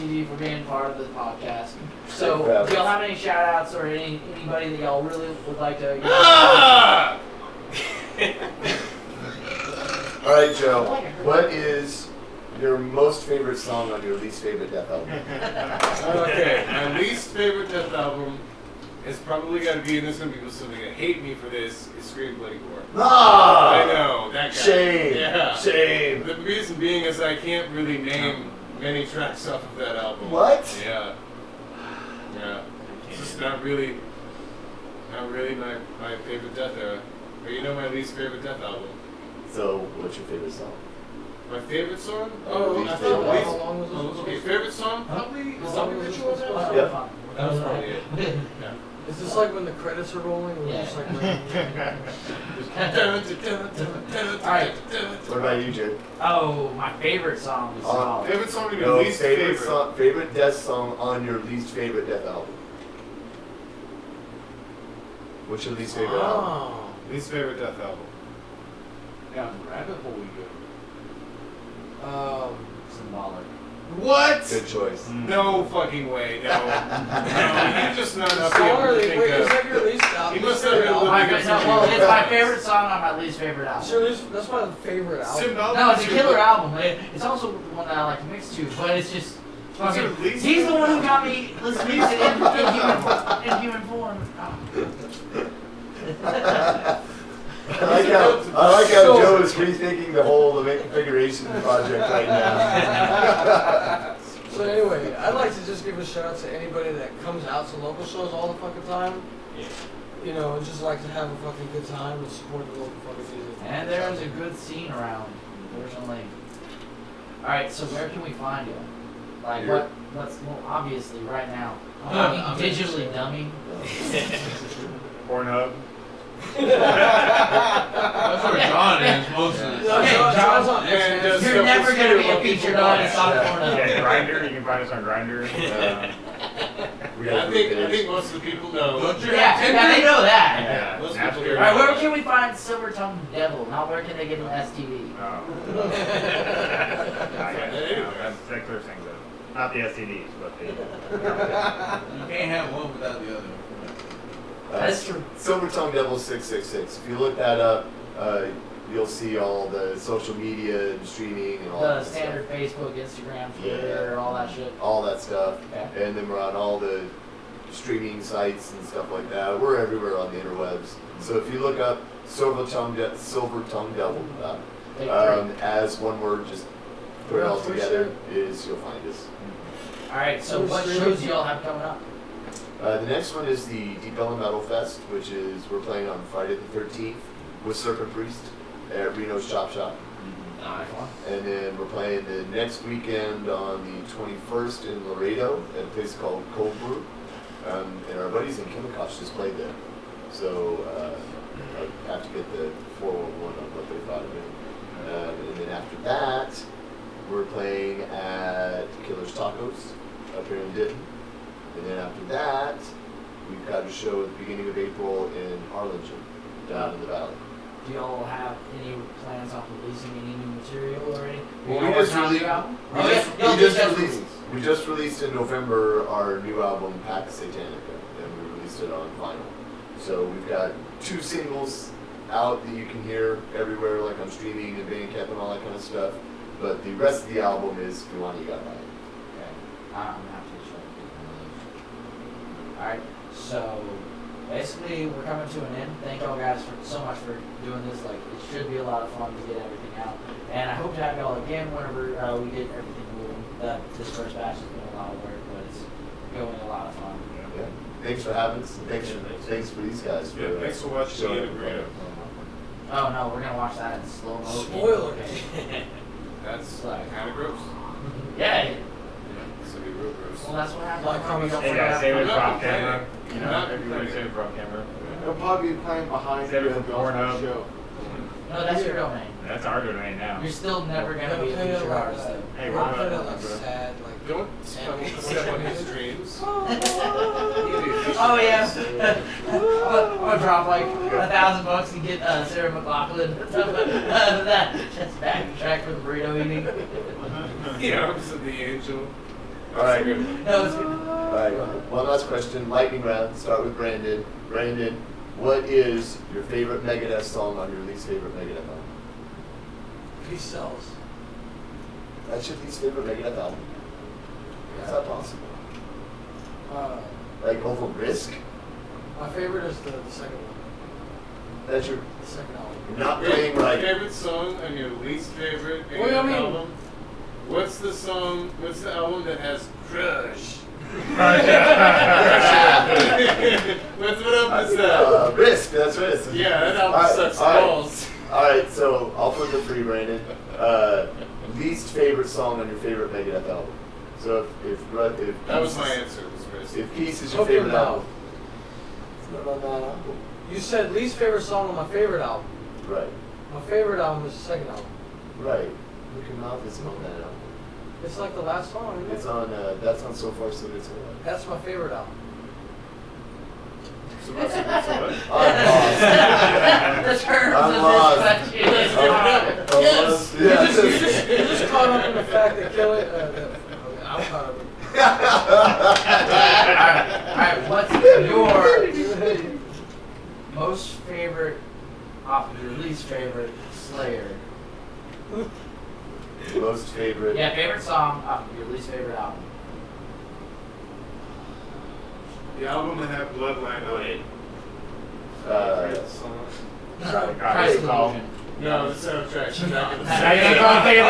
TV for being part of the podcast. So, Thanks for do y'all having have any shout outs or anybody that y'all really would like to? Ah! All right, Joe. What is your most favorite song on your least favorite Death album? Okay, my least favorite Death album is probably gonna be, and there's gonna be people still gonna hate me for this, is Scream Bloody Gore. Ah! I know, that guy. Shame. Yeah. Shame. The reason being is I can't really name many tracks off of that album. What? Yeah. Yeah. It's just not really my favorite Death era. But you know my least favorite Death album. So, what's your favorite song? My favorite song? Oh, I least thought favorite least- How long was this oh, supposed okay, to be? favorite song? Probably How Zombie long was this Ritual. supposed to be? Yep. That was probably it. Yeah. Is this like when the credits are rolling? Or Yeah. just like Alright. What about you, Jared? Oh, my favorite song is Favorite song or your No, least favorite? favorite Death song on your least favorite Death album. What's your least favorite album? Oh. Least favorite Death album. Down the rabbit hole we go. Symbolic. What? Good choice. No fucking way. No. No, you're just not up Song here or to wait, think is of. that your least album? You must Least favorite have been album? looking No, well, it's my favorite song on my least favorite It's album. your least, that's my favorite album. Symbolic No, it's a is your- killer album. It's also the one that I like to mix to, but it's just. What's your fucking- least he's the favorite one who album? got me listening to it in human form. I like how Joe is rethinking the whole event configuration project right now. So anyway, I'd like to just give a shout out to anybody that comes out to local shows all the fucking time. Yeah. You know, and just like to have a fucking good time and support the local fucking music. And there's a good scene around. Fortunately. Alright, so where can we find you? Like, Here. well, obviously, right now. I'm Digitally dummy. Pornhub. That's where John is most of the No, Okay, John's on And Instagram. just- You're never so gonna be a people featured know. artist on Yeah. Pornhub. Yeah, Grinder. You can find us on Grinder. We I got think most of the people know. Yeah, they know that. Yeah. Most people Napster. hear Alright, where can we find Silver Tongue Devil? Not where can they get an STD? Oh. That clears things up. Not the STDs, but the. You can't have one without the other. That's true. Silver Tongue Devil 666. If you look that up, you'll see all the social media and streaming and all The that standard stuff. Facebook, Instagram, Twitter, all that shit. All that stuff. Okay. And then we're on all the streaming sites and stuff like that. We're everywhere on the interwebs. So if you look up Silver Tongue Devil Take as one word, just put it all together, is you'll find us. Alright, so what shows y'all have coming up? The next one is the Deep Ellum Metal Fest, which is we're playing on Friday the 13th with Serpent Priest at Reno's Chop Shop. Nice. And then we're playing the next weekend on the 21st in Laredo at a place called Cold Brew. And our buddies in Chemicosh just played there. So I have to get the 411 on what they thought of it. And then after that, we're playing at Killer's Tacos up here in Denton. And then after that, we've got a show at the beginning of April in Harlingen, down in the valley. Do y'all have any plans on releasing any new material or anything? Well, Y'all we just working on a new released- album? We Oh, just, yeah, y'all we just just released. We just released in November our new album, Pax Satanica, and we released it on vinyl. So we've got 2 singles out that you can hear everywhere, like on streaming and Bandcamp and all that kind of stuff. But the rest of the album is If You Want It, You Gotta Buy It. Okay. I'm gonna have to show you. Alright, so basically we're coming to an end. Thank y'all guys so much for doing this. Like, it should be a lot of fun to get everything out. And I hope to have y'all again whenever we get everything moving. This first batch has been a lot of work, but it's going a lot of fun. Yeah. Thanks for having us. And thanks for these guys. For, Yeah, thanks for watching showing the up. burrito. Oh no, we're gonna watch that in slow mo. Spoiler. That's Like- kind of gross. Yeah. Yeah, it's gonna be real gross. Well, that's what happens. Like, comment, Don't Hey forget guys, to save it have for fun. off camera. You know, Not everybody complaining. save it for off camera. They'll probably be playing behind Save you it at for the Pornhub. show. No, that's your domain. That's our domain now. You're still never We're gonna be a play it featured like artist. that. Hey, We're what gonna play about it like that, bro? sad, like. Don't step on his dreams. Oh yeah. I'm gonna drop like $1,000 and get Sarah McLaughlin that backtrack for the burrito eating. The arms of the angel. All right. No, it's good. All right. One last question. Lightning round. Start with Brandon. Brandon, what is your favorite Megadeth song on your least favorite Megadeth album? Peace sells. That's your least favorite Megadeth album? Is that possible? Like over Risk? My favorite is the second one. That's your. The second album. You're not Wait, playing like. favorite song and your least favorite What do you mean? album? What's the song? What's the album that has Crush? What's what up is that? Risk. That's Risk. Yeah, that album Alright, sucks alright. balls. All right, so I'll flip it for you, Brandon. Least favorite song on your favorite Megadeth album. So if That was my answer. Was Risk. If Peace is your Open your favorite mouth. album, it's not on that album. You said least favorite song on my favorite album. Right, My favorite album is the second album. right. Look Your Mouth isn't on that album. It's like the last song, isn't it? It's on. That's on So Far So Good So Well. That's my favorite album. So what? I'm lost. The terms I'm of lost. this question. Yes. You just caught up in the fact that Kelly. I'm caught up. Alright, what's your most favorite off of your least favorite Slayer? Most favorite. Yeah, favorite song off of your least favorite album. The album that had Bloodline on it. Christ call. Illusion. No, the soundtrack. She's not gonna Now say you're it. gonna think of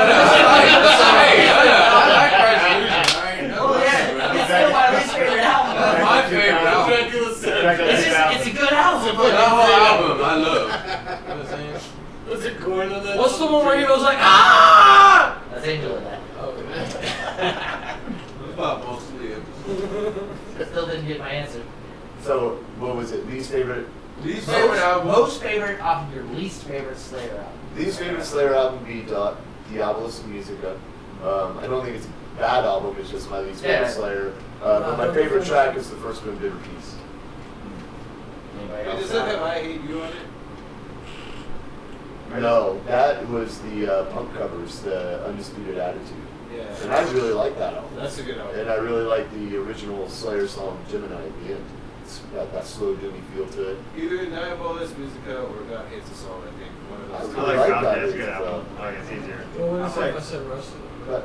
Oh yeah, it's still my least favorite album. My favorite album. It's a good album. album I love. Was it corn on that? What's the one where he goes like, ah? That's Angel in that. Still didn't get my answer. So what was it? Least favorite. Least favorite album. Most favorite off of your least favorite Slayer album. Least favorite Slayer album be Diabolus Musica. I don't think it's a bad album. It's just my least favorite Yeah. Slayer. But my favorite track is the first one, Bitter Peace. Anybody Wait, else? does that have I Hate You on it? No, that was the punk covers, the Undisputed Attitude. Yeah. And I really like that album. That's a good album. And I really like the original Slayer song, Gemini, at the end. It's got that slow, doomy feel to it. Either Diabolus Musica or God Hates Us All, I think. One of I those. I really like like Ground that. That's a good It's, album. I like it's easier. Well, what I is like- I said Russ. But,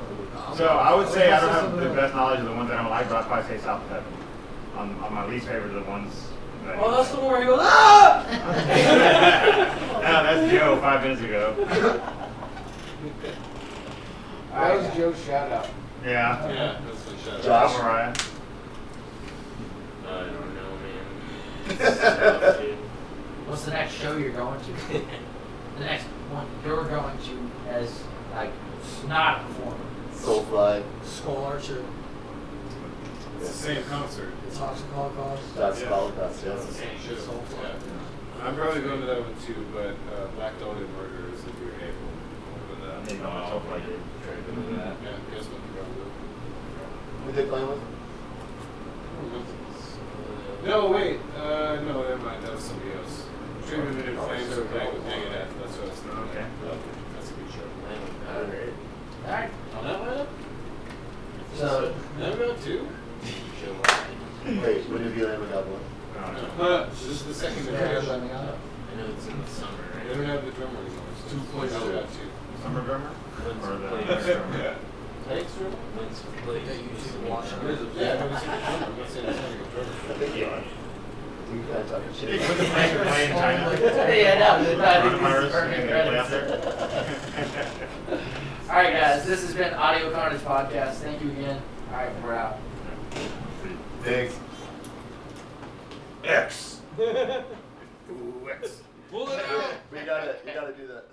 So I would say I don't have the best knowledge of the ones I don't like, but I'd probably say South of Heaven. On my least favorite of the ones. That Oh, that's the one where he goes, ah! No, that's Joe 5 minutes ago. That was Joe's shout out. Yeah. Yeah, that's my shout Josh? I'm Mariah. I don't know, man. It's tough, dude. What's the next show you're going to? The next one you're going to as like not a performer. Soulfly, Skull Archer. It's the same concert. Toxic Holocaust. that's Yeah. Holocaust, yes. Same show. Soulfly. Yeah. I'm probably going to that one too, but Black Dog and Murder is if you're able. But, I didn't know myself like it. Try to do that. yeah, guess what you're going to do. Who they playing with? No, wait. No, never mind. That was somebody else. Treatment in Flames are playing with Megadeth. That's what I was thinking. Okay. That's a good show. Alright. On that lineup? So That about two? Wait, when did you land with that one? This is the second yeah, iteration. I know it's in the summer, They right? don't have the drummer anymore. So Two it's places. about two. Summer drummer? When's Or the the play? next drummer? Thanks, drummer? When's the play? That you should watch. Yeah, I've never seen a drummer. I'm not saying it's not a good I drummer. think you are. You kind of talking shit. Put the plane in China. yeah, no, Coronavirus, perfect and they play out credits. there. Alright guys, this has been Audio Carnage Podcast. Thank you again. Alright, we're out. Thanks. X. Pull it out! You gotta do that.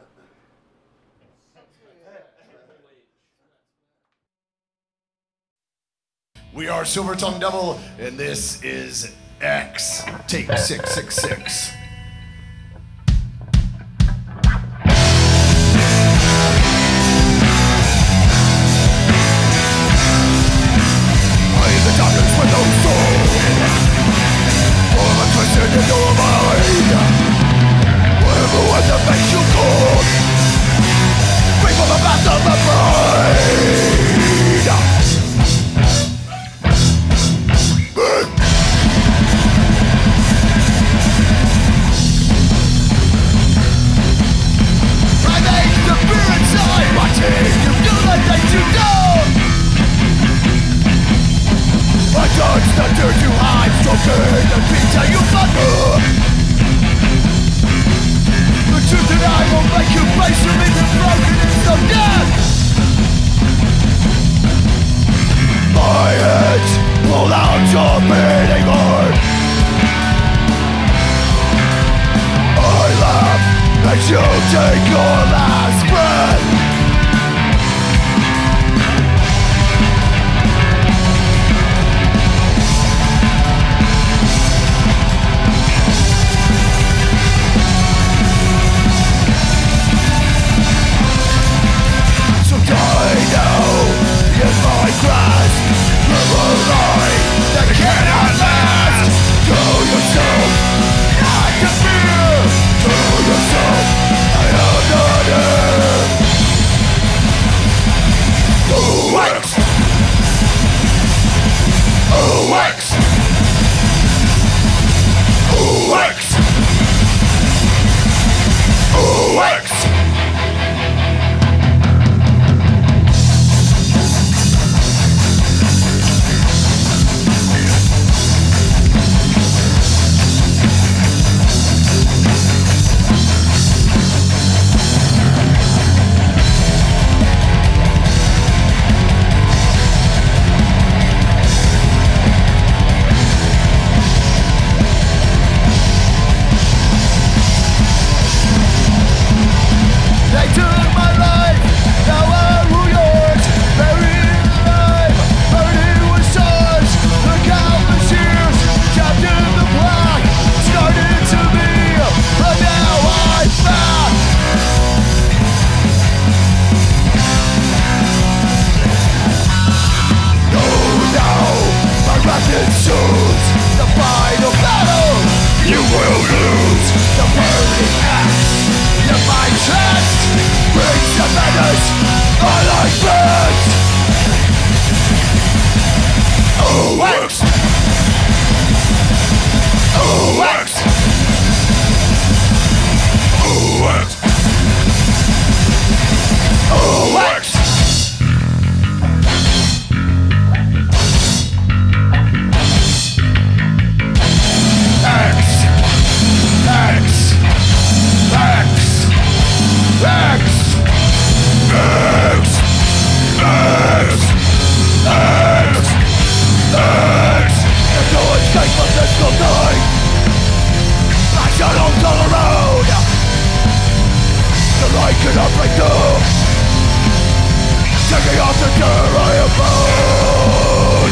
We are Silver Tongue Devil, and this is X. Take 666. In the darkness with no soul, all of a twisted into a mind. Whatever was that makes you cold, free from the mass of the brain. broken, the pizza you butter. The truth that I will make you face to leave it broken and so dead. My hands pull out your beating heart. I laugh as you take your last breath. Die now in my grasp. Live a life that cannot last. To yourself, not to fear. To yourself, I am not here. OX. OX. OX. OX. They took my life, now I rule yours. Buried alive, burning with stars. The countless years, trapped in the black, started to be, but now I'm back. No, now, my wrath ensues. The final battle, you will lose. The burning axe in my chest brings the madness on like birds. OX. OX. OX. OX. X. X. X. X! X! X! X! X! There's no escape from this night. My shadows all around. The light cannot break through. Taking off the dirt I have found.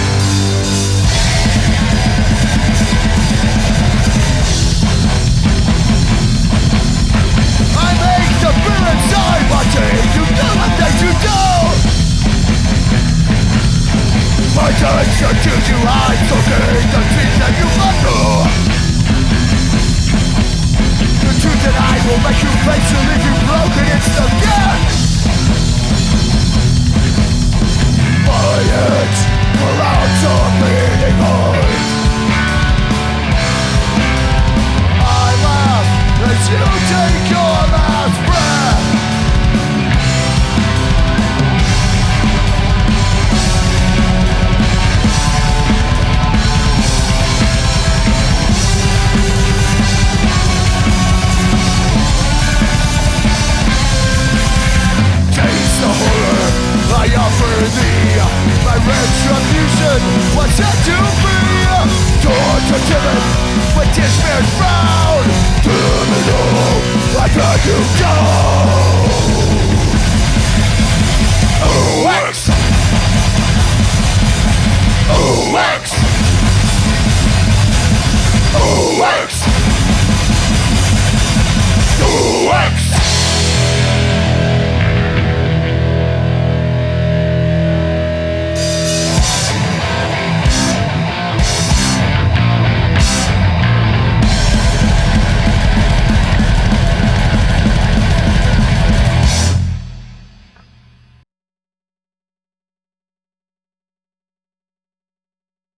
I make the fear inside watching you do the things you do. My touch accuse you hide, soaking the dreams that you undo. The truth that I will make you face to leave you broken, it's the death. My hands pull out your beating heart. I laugh as you take your last breath. Taste the horror I offer thee. My retribution was set to be. Torture timid with despair's frown. Criminal, I drag you down.